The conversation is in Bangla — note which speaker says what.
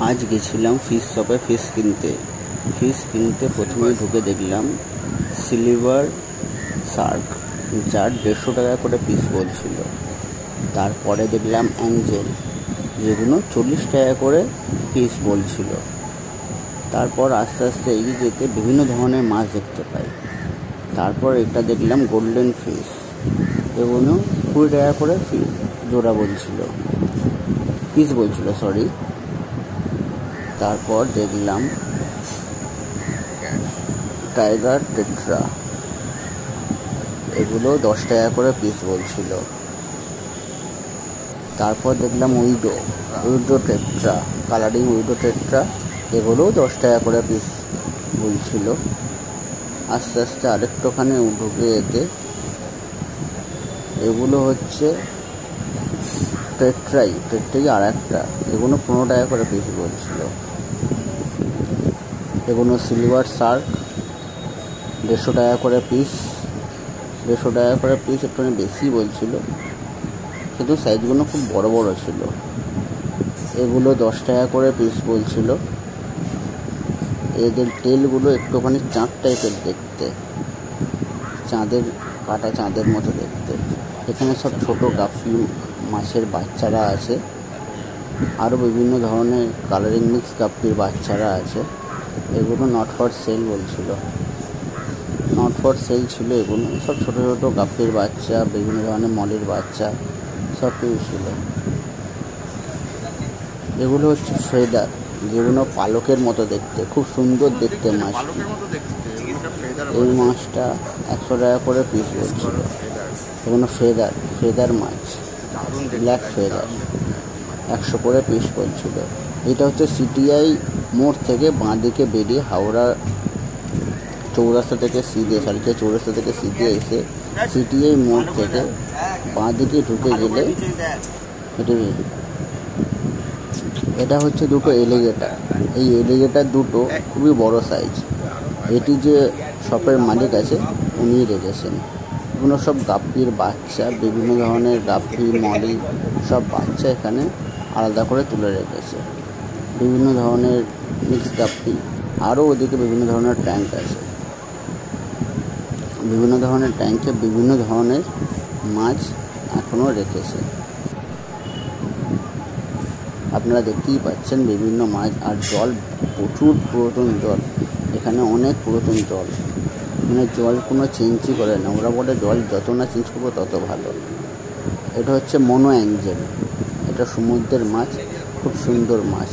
Speaker 1: আজ গেছিলাম ফিশ শপে ফিশ কিনতে প্রথমেই ঢুকে দেখলাম সিলভার শার্ক, যার 150 টাকা করে পিস বলছিল। তারপরে দেখলাম অ্যাঞ্জেল, যেগুলো 40 টাকা করে পিস বলছিল। তারপর আস্তে আস্তে এগিয়ে যেতে বিভিন্ন ধরনের মাছ দেখতে পাই। তারপর এটা দেখলাম গোল্ডেন ফিশ, এগুলো 20 টাকা করে জোড়া বলছিল, পিস বলছিল, সরি। তারপর দেখলাম টাইগার টেট্রা, এগুলো 10 টাকা করে পিস বলছিল। তারপর দেখলাম widow tetra, colouring widow tetra, এগুলো 10 টাকা করে পিস বলছিল। আস্তে আস্তে আরেকটুখানি ঢুকে যেতে এগুলো হচ্ছে টেট্রাই আর একটা, এগুলো 15 টাকা করে পিস বলছিল। এগুলো সিলভার শার্ক, 150 টাকা করে পিস, একটু বেশি বলছিল, কিন্তু সাইজগুলো খুব বড় বড় ছিল। এগুলো 10 টাকা করে পিস বলছিল। এদের টেলগুলো একটুখানি চাঁদ টাইপের দেখতে, চাঁদের মতো দেখতে। এখানে সব ছোট গাপ্পি মাছের বাচ্চারা আছে, আরও বিভিন্ন ধরনের কালারিং মিক্স গাপ্পির বাচ্চারা আছে। এগুলো নট ফর সেল বলছিল, ছিল। এগুলো সব ছোটো ছোটো গাপ্পির বাচ্চা, বিভিন্ন ধরনের মলের বাচ্চা, সব কিছু ছিল। এগুলো হচ্ছে ফেদার, যেগুলো পালকের মতো দেখতে, খুব সুন্দর দেখতে মাছটি। এই মাছটা 100 টাকা করে পিস বলছিল। এগুলো ফেদার মাছ, ব্ল্যাক ফেদার, 100 করে পিস বলছিল। এটা হচ্ছে সিটিআই মোড় থেকে বাঁ দিকে বেরিয়ে হাওড়া চৌরাস্তা থেকে সিধে এসে সিটিআই মোড় থেকে বাঁ দিকে ঢুকে গেলে এটা হচ্ছে দুটো এলিগেটার। এই এলিগেটার দুটো খুবই বড় সাইজ। এটি যে শপের মালিক আছে উনি রেখেছেন। এগুলো সব গাপ্পির বাচ্চা, বিভিন্ন ধরনের গাপ্পি মলি সব বাচ্চা এখানে আলাদা করে তুলে রেখেছে। বিভিন্ন ধরনের মিক্স গাপ্পি, আরও ওদিকে বিভিন্ন ধরনের ট্যাঙ্ক আছে। বিভিন্ন ধরনের ট্যাঙ্কে বিভিন্ন ধরনের মাছ এখনও রেখেছে। আপনারা দেখতেই পাচ্ছেন বিভিন্ন মাছ, আর জল প্রচুর পুরাতন জল, এখানে অনেক পুরাতন জল, মানে জল কোনো চেঞ্জই করে না। ওরা বলে জল যত না চেঞ্জ করবো তত ভালো। এটা হচ্ছে মনো অ্যাঞ্জেল, এটা সমুদ্রের মাছ, খুব সুন্দর মাছ।